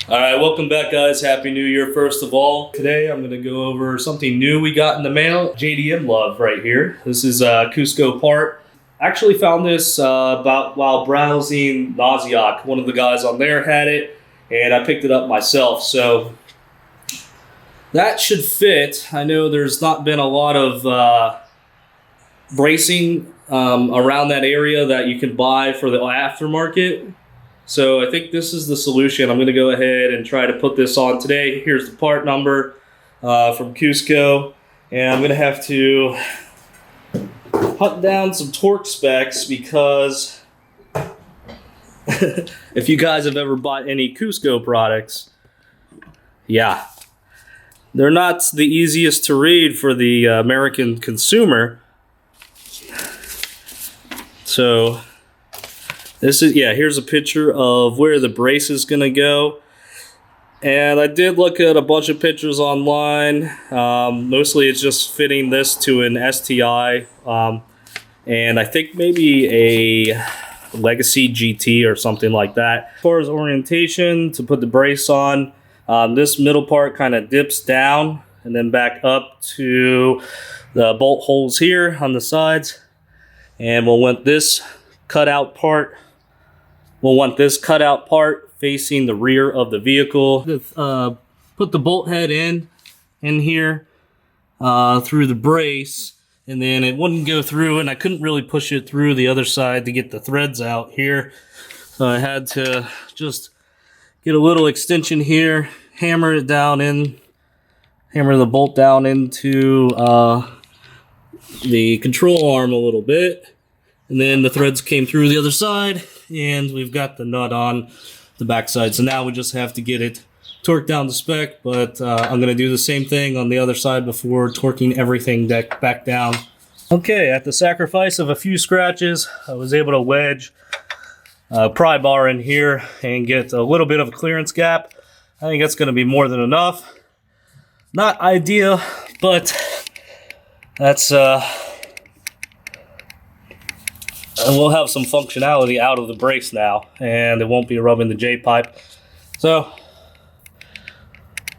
Alright, welcome back guys. Happy New Year first of all. Today I'm going to go over something new we got in the mail. JDM love right here. This is a Cusco part. Actually found this while browsing Naziok. One of the guys on there had it and I picked it up myself. So that should fit. I know there's not been a lot of bracing around that area that you can buy for the aftermarket. So I think this is the solution. I'm going to go ahead and try to put this on today. Here's the part number from Cusco. And I'm going to have to hunt down some torque specs because if you guys have ever bought any Cusco products, yeah, they're not the easiest to read for the American consumer. So this is, yeah, here's a picture of where the brace is going to go. And I did look at a bunch of pictures online. Mostly it's just fitting this to an STI. And I think maybe a Legacy GT or something like that. As far as orientation to put the brace on, this middle part kind of dips down and then back up to the bolt holes here on the sides. And we'll want this cutout part. We'll want this cutout part facing the rear of the vehicle. Put the bolt head in here through the brace, and then it wouldn't go through, and I couldn't really push it through the other side to get the threads out here. So I had to just get a little extension here, hammer the bolt down into the control arm a little bit. And then the threads came through the other side, and we've got the nut on the back side. So now we just have to get it torqued down to spec, but I'm going to do the same thing on the other side before torquing everything back down. Okay, at the sacrifice of a few scratches, I was able to wedge a pry bar in here and get a little bit of a clearance gap. I think that's going to be more than enough. Not ideal, but that's... And we'll have some functionality out of the brace now, and it won't be rubbing the Jpipe. So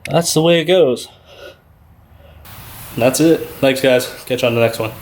that's the way it goes. And that's it. Thanks guys. Catch you on the next one.